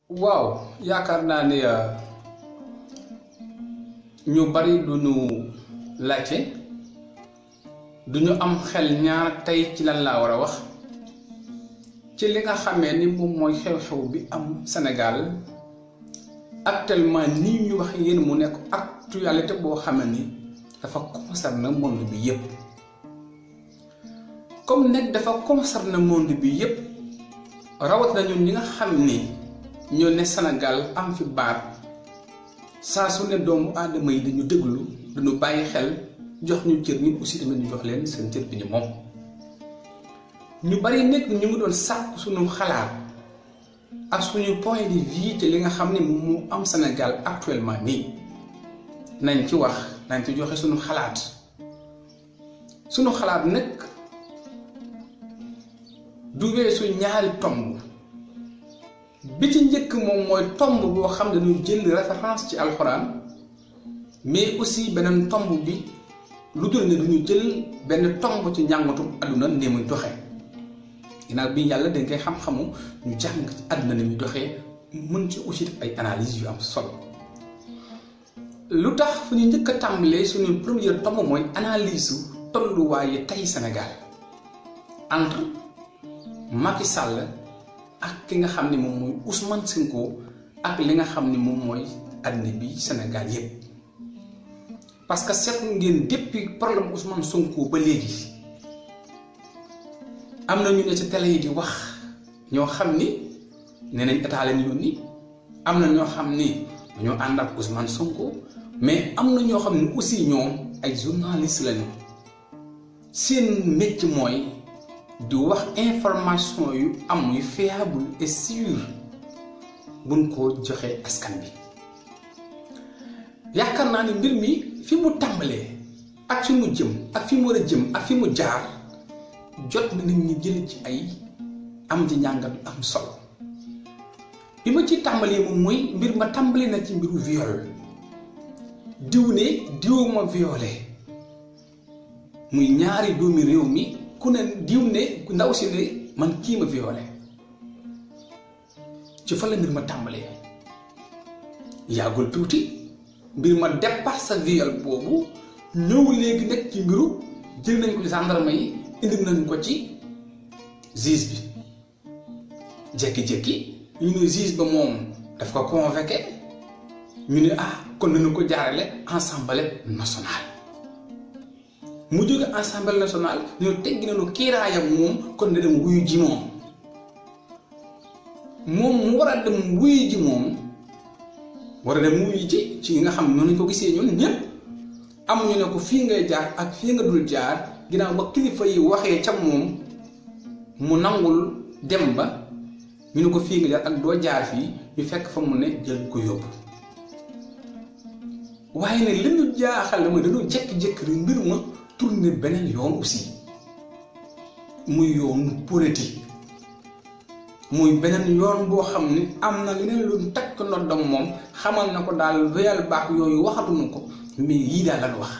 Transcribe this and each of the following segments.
waaw yaakaar naa ne ñu bari du ñu laajte du ñu am xel ñaar tey ci lan laa war a wax ci li nga xamee ni moom mooy xew-xew bi am Sénégal actuellement nii ñu wax yéen mu nekk actualité boo xam ni dafa concerner monde bi yépp comme nekk dafa concerner monde bi yépp rawat na ñun ñi nga xam ni ñoo ne Sénégal am fi baat saa su ne doomu aadama yi dañu déglu dañu bàyyi xel jox ñu cër ñun aussi tamit ñu jox leen seen cër bi ñu moom ñu bari nekk ñu ngi doon sàkk suñu xalaat ak suñu point de vue ci li nga xam ne mu am Sénégal actuellement nii nañ ci wax nañ ci joxe suñu xalaat nag du weesu ñaari tomb bi ci njëkk moom mooy tomb boo xam ne dañuy jël référence ci alxuraan mais aussi beneen tomb bi lu dul ne duñu jël benn tomb ci njàngatu àdduna ne muy doxee ginnaaw bi yàlla dañ koy xam-xamu ñu jàng ci àdduna ne muy doxee mën ci aussi def ay analyse yu am solo lu tax fu ñu njëkk a tàmbalee suñu première tomb mooy analyse tolluwaayu tey Sénégal entre Macky Sall ak ki nga xam ne moom mooy Ousmane Sonko ak li nga xam ne moom mooy àddina bi Sénégal yépp parce que seetlu ngeen depuis problème Ousmane Sonko ba léegi am na ñu ne ci télé yi di wax ñoo xam ni nee nañ état leen yónni am na ñoo xam ni dañoo ànd ak Ousmane Sonko mais am na ñoo xam ne aussi ñoom ay journaliste lañu seen métier mooy di wax information yu am yu fiable et sûr buñ ko joxe askan bi yaakaar naa ni mbir mi fi mu tàmbalee ak fi mu jëm ak fi mu war a jëm ak fi mu jaar jot na nit ñi jël ci ay am ci njàngat yu am solo bi ma ci tàmbalee moom mooy mbir ma tàmbalee na ci mbiru viol diw ne diw ma violé muy ñaari doomi réew mi ku ne diw ne ndaw si ne man kii ma violé ci fa la mbir ma tàmbalee yàggul tuuti mbir ma dépasse viol boobu ñëw léegi nekk ci mbiru jël nañ ko ci gendarme yi indi nañ ko ci juge bi jékki-jékki ñu ne juge ba moom daf ko convoqué ñu ne kon nañu ko jaarale Assemblée nationale mu jóge Assemblée nationale ñoo teggi nañu kiiraayam moom kon ne dem wuyu ji moom mu war a dem wuyu ji moom war a dem wuyu ji ci nga xam ne noonu lañ ko gisee ñun ñëpp am ñu ne ko fii ngay jaar ak fii nga dul jaar ginnaaw ba kilifa yi waxee ca moom mu nangul dem ba ñu ne ko fii nga jaar ak doo jaar fii ñu fekk fa mu ne jël ko yóbbu waaye ne li ñu jaaxal mooy dañoo jékki-jékki rek mbir ma tourné beneen yoon aussi muy yoonu politique muy beneen yoon boo xam ne am na leneen lu takk noddam moom xamal na ko daal wéyal baax yooyu waxatuñu ko mais yii daal lañ wax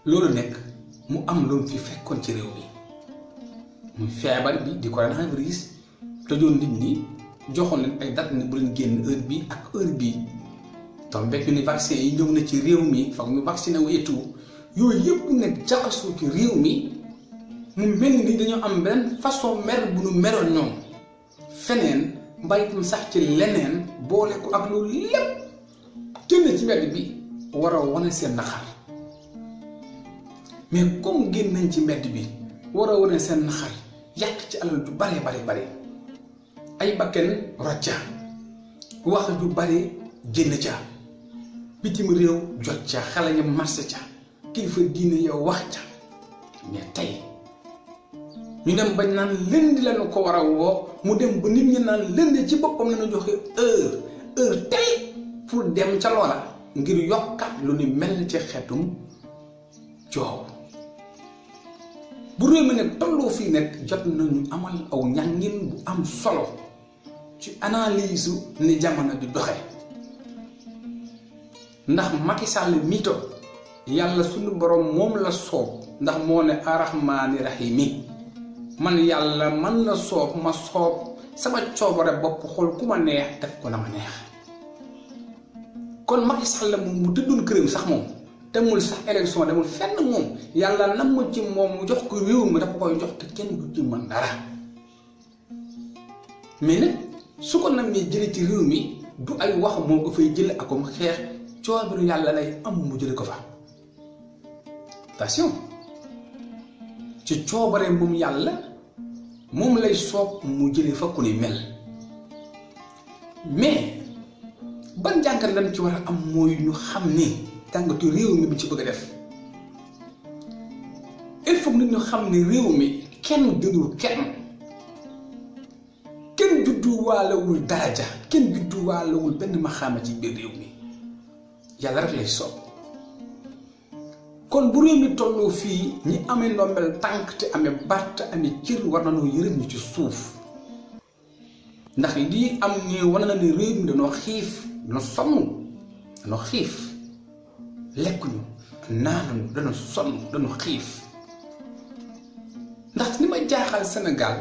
loolu nekk mu am loolu fi fekkoon ci réew mi muy feebar bi di coronavirus tëjoon nit ñi joxoon leen ay date ne bu leen génn heure bi ak heure bii tombé ni vaccin yi ñëw na ci réew mi foog ñu vacciné wu et tout yooyu yëpp nekk jaxasoo ci réew mi mu mel ni dañoo am benn façon mer bu nu meroon ñoom feneen mbayitam sax ci leneen boole ko ak loolu lépp génn ci mbedd bi war a wane seen naxar mais comme génn nañ ci mbedd bi war a wane seen naxar yàq ci alal ju bare ay bakken rocca wax ju bare génn ca bitim réew jot ca xale ya marché ca kilifa diine yow wax ca mais tey ñu dem bañ naan lëndi lañu ko war a woo mu dem ba nit ñi naan lëndi ci boppam lañu joxe heure tey pour dem ca loola ngir yokkat lu ni mel ci xeetum coow bu réew mi nag tolloo fii nekk jot nañu amal aw njàngin bu am solo ci analyse ni jamono di doxe ndax Macky Sall mito yàlla suñu borom moom la soob ndax moo ne arrahmaani rahimi man yàlla man la soob ma soob sama coobare bopp xool ku ma neex def ko na ma neex. kon Macky Sall moom mu tëddoon këram sax moom demul sax élection demul fenn moom yàlla nam ma ci moom mu jox ko réew mi dafa koy jox te kenn du ci mën dara mais nag su ko namee jëlee ci réew mi du ay wax moo ko fay jële akom xeex coobaru yàlla lay am mu jële ko fa. attention ci coobare moom yàlla moom lay soob mu jële fa ku ni mel mais ban jàngat lañ ci war a am mooy ñu xam ni jàngatu réew mi bi ci bëgg a def il faut nit ñu xam ne réew mi kenn gënul kenn judduwaalewul daraja kenn judduwaalewul benn maxaama ci biir réew mi yàlla rek lay soob kon bu réew mi tolloo fii ñi amee ndombel tànk te amee baat te amee cër war na noo yërëm ñu ci suuf ndax lii am ni wane na ne réew mi dañoo xiif dañoo sonn dañoo xiif lekkuñu naanuñu dañoo sonn dañoo xiif ndax ni ma jaaxal Sénégal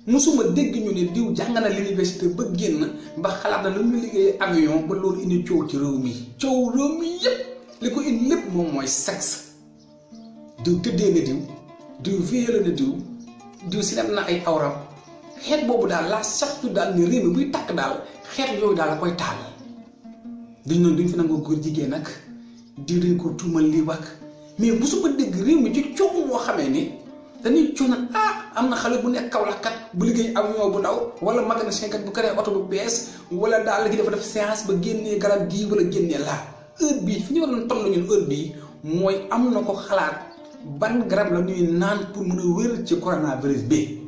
musuma dégg ñu ne diw jàng na l'université ba génn ba xalaat na lu ñu liggéey avion ba loolu indi coow ci réew mi yépp li ko indi lépp moom mooy sexe diw tëddee na diw violé na diw si dem na ay awram xeet boobu daal laa saxtu daal ni réew mi buy takk daal xeet yooyu daal la koy taal duñ fi nangoo góor jigéen nag diw dañ ko tuumal lii wak mais musuma dégg réew mi ci coow moo xamee ni dañuy coono am na xale bu nekk Kaolack kat bu liggéey avion bu ndaw wala mécanicien kat bu créé oto bu bees wala daal gi dafa def séance ba génnee garab gii wala génnee laa heure bii fi ñu waroon toll ñun heure bii mooy am na ko xalaat ban garab la ñuy naan pour mën a wér ci coronavirus bi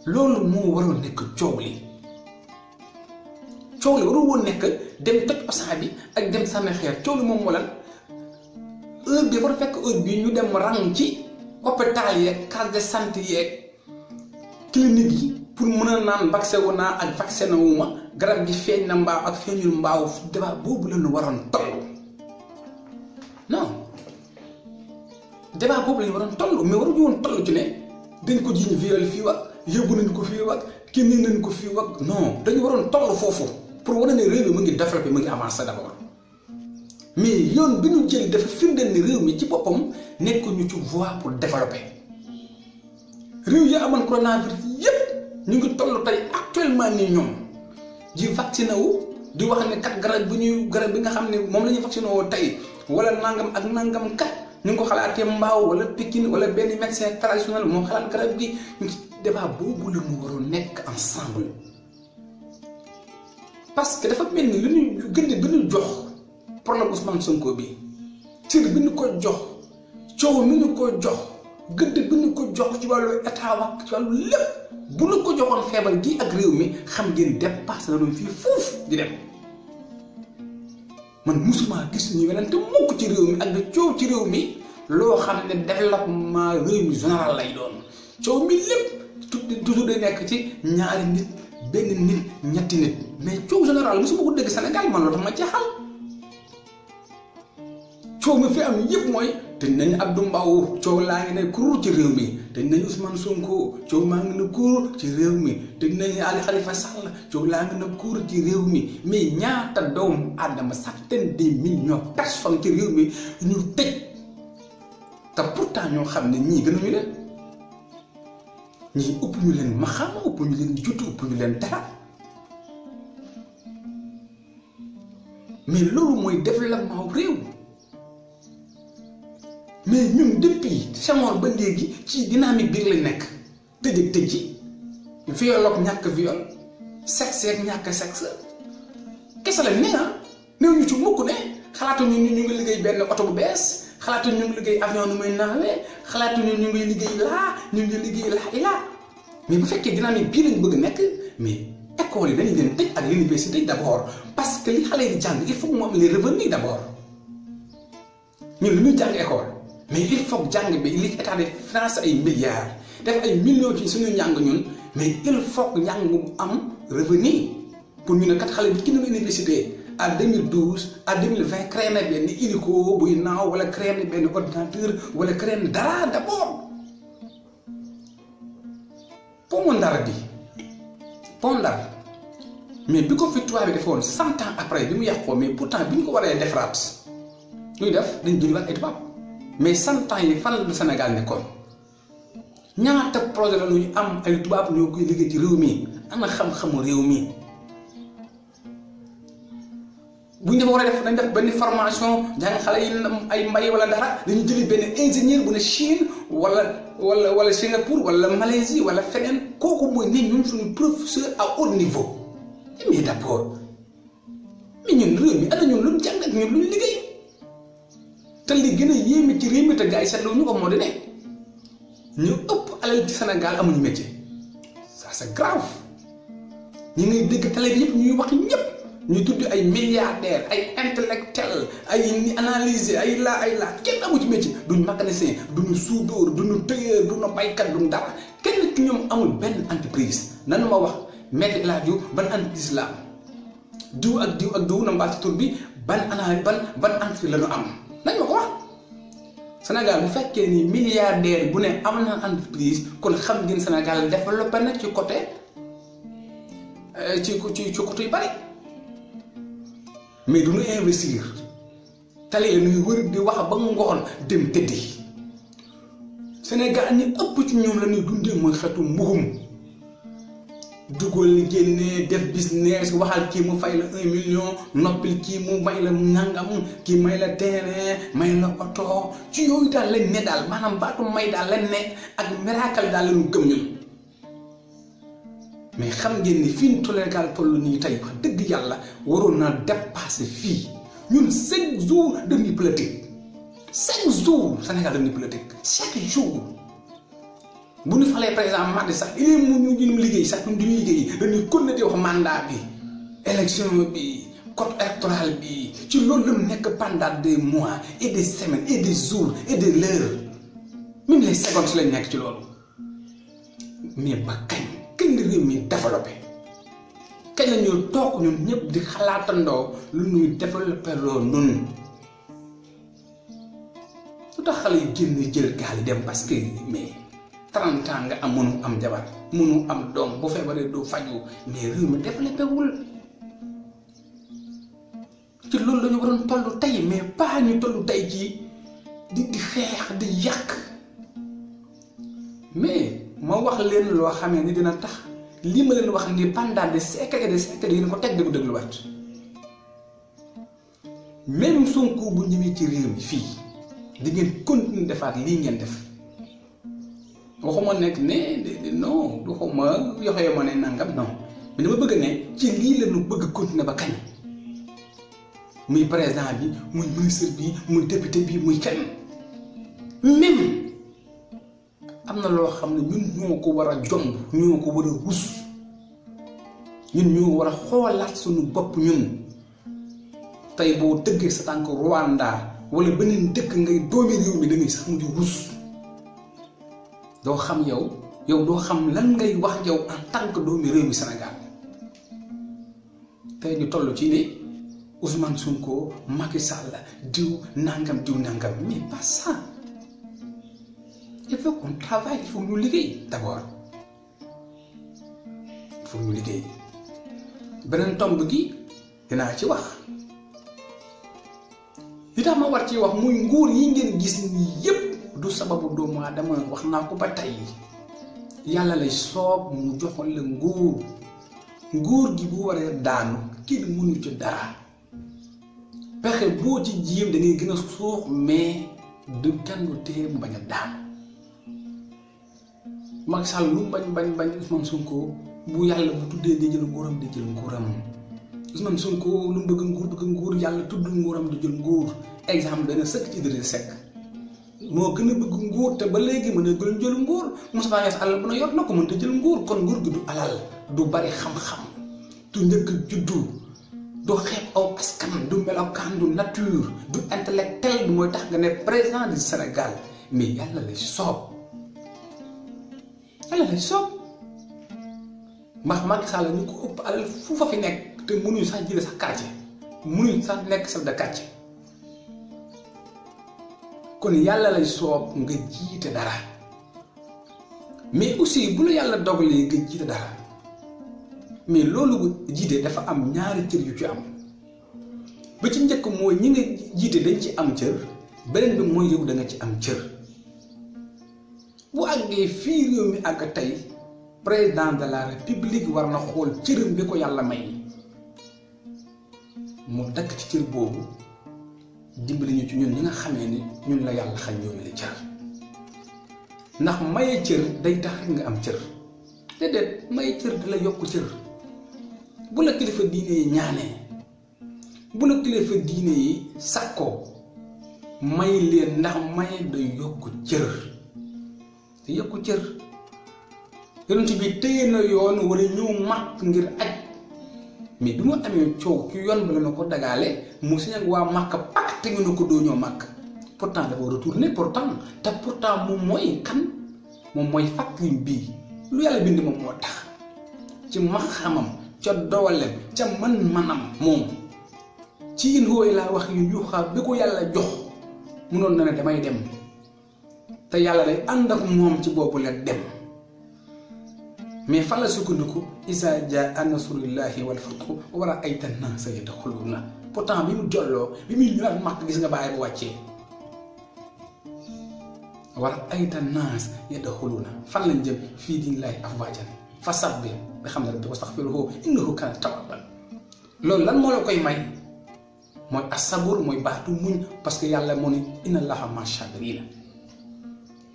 loolu moo waroon nekk coow li warul woon nekk dem toj osan bi ak dem sànni xeer coow li moom moo lan heure bi war a fekk heure bii ñu dem rang ci hôpital yeeg case de santé yeeg clinique yi pour mën a naan vaccin wu naa ak vaccin wu ma garab gi feeñ na mbaaw ak feeñul mbaaw débat boobu la ñu waroon toll non débat boobu la ñu waroon toll mais waruñu woon toll ci ne dañ ko jiñ viol fii wak yóbbu nañ ko fii wak génne nañ ko fii wak non dañu waroon toll foofu pour wane ne réew mi mu ngi développé mu ngi avancé d'abord mais yoon bi ñu jël dafa firndeel ni réew mi ci boppam nekkuñu ci voie pour développer réew yi amoon coronavirus yépp ñu ngi toll tey actuellement ni ñoom di vacciné wu di wax ne kat garab bi nga xam ne moom la ñuy vacciné woo tey wala nangam ak nangam kat ñu ngi ko xalaatee mbaaw wala Pikine wala benn médecin traditionnel moo xalaat garab gi ñu ci débat boobu la mu waroon nekk ensemble parce que dafa mel ni lu ñu gën bi ñu jox problème Ousmane Sonko bi cër bi ñu ko jox coow mi ñu ko jox gëdd bi ñu ko jox ci wàllu état wax ci wàllu lépp bu ñu ko joxoon feebar gi ak réew mi xam ngeen dépassé na doon fii foofu di dem man musuma gis ñu wenante mukk ci réew mi ak da coow ci réew mi loo xam ne développement réew mi général lay doon coow mi lépp toujours day nekk ci ñaari nit benn nit ñetti nit mais coow général musuma ko dégg Sénégal man loolu tax ma jaaxal coow mi fi am yëpp mooy te nañ Abdou Mbow coow laa ngi ne kur ci réew mi te nañ Ousmane Sonko coow maa ngi ne kur ci réew mi te nañ Ali Khalifa Sall coow laa ngi ne kur ci réew mi mais ñaata doomu àddama centaines de millions de personnes ci réew mi ñu tëj te pourtant ñoo xam ne ñii gënuñu leen ñii ëpp ñu leen maxaama ëpp ñu leen jutu ëpp ñu leen dara mais loolu mooy développement réew. mais ñun depuis Senghor ba léegi ci dynamique biir lañ nekk tëj ak tëj viol ak ñàkk viol sexe ak ñàkk sexe kese la ne néew ñu ci mukk ne xalaatuñu ñu ngi liggéey benn oto bu bees xalaatuñu ñu ngi liggéey avion nu muy naawee xalaatuñu ñu ngi liggéey laa ñu ngi liggéey laa ilaa mais bu fekkee dynamique bii lañ bëgg nekk mais école yi dañu leen tëj ak l'université d'abord parce que li xale yi di jàng il faut que mu am les revenus d'abord ñun lu ñuy jàng école. mais il faut que jàng bi li état de finance ay milliards def ay millions ci suñu njàng ñun mais il faut que njàng mu am revenu pour ñu ne kat xale bi ki na université à 2012 à 2020 créé na benn hélico buy naaw wala créé na benn ordinateur wala créé na dara d'abord pour mu ndara bi pondal mais bi ko fi tubaab bi defoon 100 ans après bi mu yàqoo mais pourtant bi ñu ko waree defaraat ñuy def dañ jëliwaat ay tubaab mais 100 ans yi fan la Sénégal nekkoon ñaata projet la ñu am ay tubaab ñoo koy liggéey ci réew mi ana xam-xamu réew mi bu ñu war a def dañ def benn formation jàng xale yi ay mbay wala dara dañu jëli benn ingénieur bu ne Chine wala Singapour wala Malaisie wala feneen kooku mooy ne ñun suñu professeur à haut niveau mais d'abord mais ñun réew mi ana ñun luñ jàng ak ñun luñ liggéey te li gën a yéeme ci réew mi te gars yi seetlu ñu ko moo di ne ñu ëpp alal ci Sénégal amuñu métier ça c'est grave ñi ngay dégg télé bi yëpp ñuy wax ñëpp ñu tudd ay milliardaires ay intellectuels ay analyser ay la kenn amu ci métier duñ mécanicien duñu soudeur duñu tailleur duñu baykat duñu dara kenn ci ñoom amul benn entreprise nan ma wax Maître El Hadji Diouf ban entreprise la am diw ak diw na mbaal ci tur bi ban entreprise la ñu am nañ ma ko wax Sénégal bu fekkee ni milliardaire bu ne am na entreprise kon xam ngeen Sénégal développé na ci côté ci côté yu bari mais du ñu investir tali la ñuy wër di wax ba ngoon dem tëddi Sénégal ñi ëpp ci ñoom la ñuy dundee mooy xeetu mbuxum dugal génne def business waxal kii mu fay la 1 million noppil kii mu may la nangam kii may la terrain may la oto ci yooyu daal lañ ne daal maanaam baatu may daal lañ ne ak miracle daal lañu gëm ñun mais xam ngeen ni fii Sénégal toll nii tey wax dëgg yàlla waroon naa dépasser fii ñun 5 jours dañuy politique 5 jours Sénégal dañuy politique chaque jour bu ñu falee par exemple mardi sax il est mu ñu liggéey sax ñun duñu liggéey dañuy continuer di wax mandat bi élection bi code électoral bi ci loolu la mu nekk pendant des mois et des semaines et des jours et des heures même les secondes lañ nekk ci loolu mais ba kañ la réew mi développé kañ la ñuy toog ñun ñëpp di xalaatandoo lu ñuy développé loo nun lu tax xale yi génn jël gaal yi dem parce que mais 30 ans nga am mënu am jabar mënu am doom bu feebaree doo faju mais réew mi développé wul ci loolu la ñu waroon toll tey mais pas ñu toll tey ci di xeex di yàq mais ma wax leen loo xamee ni dina tax lii ma leen wax ni pendant des siècles et des siècles yi ko teg di ko dégluwaat même Sonko bu ñëwee ci réew mi fii di ngeen continuer defaat lii ngeen def waxuma nekk ne non waxuma yoxee ma ne nangam non mais dama bëgg ne ci lii la ñu bëgg continuer ba kañ muy président bi muy ministre bi muy député bi muy kenn même am na loo xam ne ñun ñoo ko war a jomb ñoo ko war a rus ñun ñoo war a xoolaat suñu bopp ñun tey boo dëggee sa tànk Rwanda wala beneen dëkk ngay doomi réew mi da ngay sax mujj rus doo xam yow doo xam lan ngay wax yow en tant que doomi réew mi Sénégal tey ñu toll ci ne Ousmane Sonko Macky Sall diw nangam mais pas ça. Il faut qu'on travaille, il faut ñu liggéey d'abord il faut ñu liggéey beneen tomb gi dinaa ci wax li tax ma war ci wax muy nguur yi ngeen gis nii yépp du sababu doomu aadama wax naa ko ba tey yàlla lay soob mu joxoon la nguur gi bu waree daanu kenn mënu ci dara pexe boo ci jéem da ngay gën a suux mais du kenn du tee mu bañ a daanu Macky Sall lu bañ Ousmane Sonko bu yàlla bu tuddee di jël nguuram di jël nguuram Ousmane Sonko lu mu bëgg nguur yàlla tudd nguuram di jël nguur exemple dana sëkk ci Idrissa Seck moo gën a bëgg nguur te ba léegi mën a gën jël nguur Moustapha Niasse alal bu na yor na ko mën te jël nguur kon nguur gi du alal du bari xam-xam du njëkk juddu du xeeb aw askan du melokaan du nature du intellectuel du mooy tax nga ne président du Sénégal mais yàlla lay soob ndax Macky Sall ñu ko ëpp alal fu fa fi nekk te mënuñu sax jëlee sax quartier mënuñu sax nekk chef de quartier kon yàlla lay soob nga jiite dara mais aussi bu la yàlla dogalee nga jiite dara mais loolu jiite dafa am ñaari cër yu ci am ba ci njëkk mooy ñi nga jiite dañ ci am cër beneen bi mooy yow da nga ci am cër bu àggee fii réew mi àgg tey président de la république war na xool cëram bi ko yàlla may mu dakk ci cër boobu dimbali ñu ci ñun ñi nga xamee ni ñun la yàlla xañ yooyu la cër ndax maye cër day tax rek nga am cër déedéet maye cër da la yokk cër bu la kilifa diine yi ñaanee bu la kilifa diine yi sàkkoo may leen ndax maye day yokk cër te yokk cër yonent bi téye na yoon wala ñëw màkk ngir aj mais bi mu amee coow ci yoon bi la na ko dagaale mu si nag waa màkk pak te ñu ne ko doo ñoo màkk pourtant dafa retourné pourtant moom mooy kan moom mooy fàttaliñ bii lu yàlla bind moom moo tax ci maxamam ca doolem ca man-manam moom ci yéen wooyu laa wax yu yuuxaa bi ko yàlla jox munoon na ne damay dem te yàlla day ànd ak moom ci boobu la dem mais fan la sukkandiku isa jaa nasrullahi wal fathu wa ra'ayta an-naasa yadkhuluuna pourtant bi mu jolloo bi muy ñëwaat màkk gis nga bàyyi bu wàccee wa ra'ayta an-naasa yadkhuluuna fan lañ jëm fii diinillaahi afwaajan fasabbih bihamdi rabbika wastaghfirhu innahu kaana tawwaaban loolu lan moo la koy may mooy asabur mooy baatu muñ parce que yàlla moo ni inna allaha ma'a saabiriina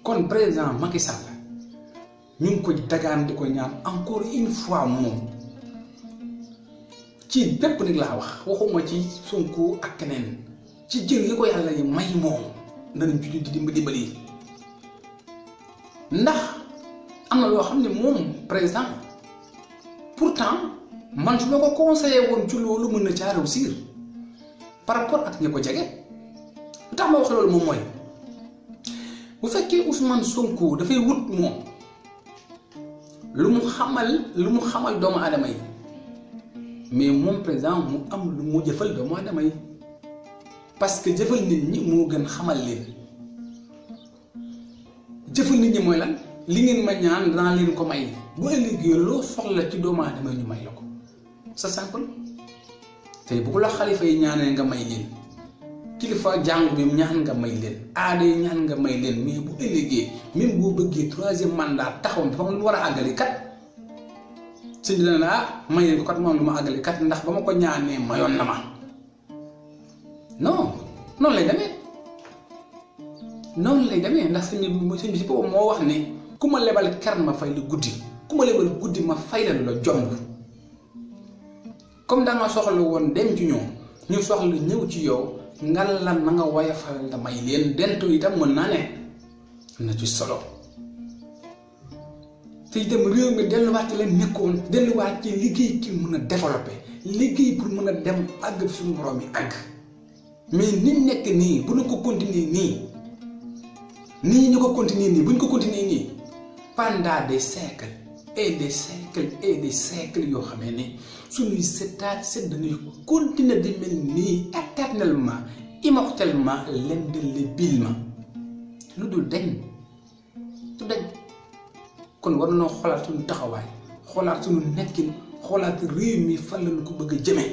kon président Macky Sall ñu ngi ko dagaan di ko ñaan encore une fois moom ci bépp nit laa wax waxuma ci Sonko ak keneen ci jël yi ko yàlla yi may moom danañ ci di dimbali ndax am na loo xam ne moom président pourtant man su ma ko conseillé woon ci loolu mën na caa réussir par rapport ak ñi ko jege lu tax ma wax loolu moom mooy bu fekkee Ousmane Sonko dafay wut moom lu mu xamal doomu aadama yi mais moom président mu am lu mu jëfal doomu aadama yi parce que jëfal nit ñi moo gën xamal leen jëfal nit ñi mooy lan li ngeen ma ñaan danaa leen ko may bu ëllëgee loo soxla ci doomu aadama yi ñu may la ko sa simple tey bu ko la xalifa yi ñaanee nga may leen kilifa jàngu bi ñaan nga may leen aada yi ñaan nga may leen mais bu ëllëgee même boo bëggee 3e mandat taxaw dafa am lu war a àggali kat sëñ bi dana ne may leen ko kat moom lu ma àggali kat ndax ba ma ko ñaanee mayoon na ma non noonu lay demee ndax sëñ bi si boppam moo wax ne ku ma lebal ker ma fay la guddi ku ma lebal guddi ma fay la lu la jomb comme da nga soxla woon dem ci ñoom ñu soxla ñëw ci yow ngal la na nga woyofal la may leen dent itam mën naa ne am na ci solo te itam réew mi delluwaat ci leen nekkoon delluwaat ci liggéey ki mën a développé liggéey pour mën a dem àgg fi suñu borom yi àgg mais ni nekk nii bu ñu ko continuer nii ñu ko continuer nii bu ñu ko continuer nii pendant des siècles et des siècles et des siècles yoo xamee ne suñuy setaat set dañuy continuer di mel nii éternellement immortellement indélébilement lu dul dañ du dañ kon war nañoo xoolaat suñu taxawaay xoolaat suñu nekkin xoolaat réew mi fan lañu ko bëgg a jëmee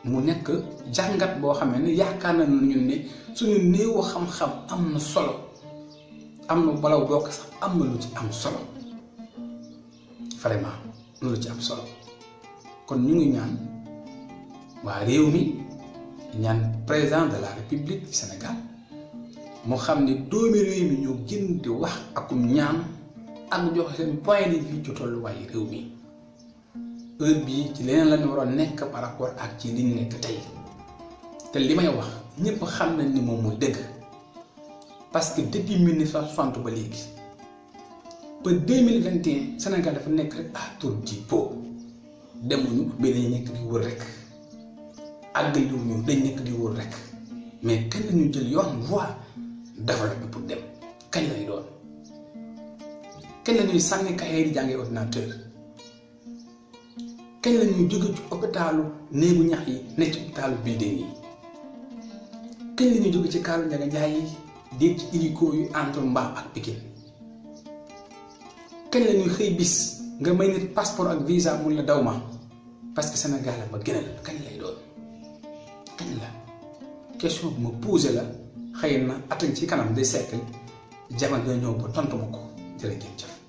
mu nekk jàngat boo xamee ne yaakaar nañu ñun ne suñu néewu xam-xam am na solo am na balaw bokk sax am na lu ci am solo vraiment lu ci am solo kon ñu ngi ñaan waa réew mi ñaan président de la république du Sénégal moo xam ne doomi réew mi ñoo gën di wax akum ñaan ak joxe seen point de vue ci tolluwaayu réew mi heure bii ci leneen la ñu waroon nekk par rapport ak ci li ñu nekk tey te li may wax ñëpp xam nañ ni moom mooy dëgg parce que depuis 1960 ba léegi ba 2021 Sénégal dafa nekk rek à tour di po demuñu mais dañu nekk di wër rek àggaliwuñu dañ nekk di wër rek mais kañ la ñu jël yoon voie développé pour dem kañ lay doon kañ la ñuy sànni kaye di jàngee ordinateur kañ la ñuy jóge ci hôpitalu néegu ñax yi nekk ci hôpitalu building yi kañ la ñuy jóge ci kaalu Njaga Njaay yi déeg ci hélico yu entre Mbao ak Pikine kañ la ñuy xëy bis nga may nit passeport ak visa mun la daw ma parce que Sénégal ma gënal kañ lay doon kañ la question bu ma posé la xëy na atañ ci kanam des siècles jamono ñëw ba tontu ma ko jërëjëf.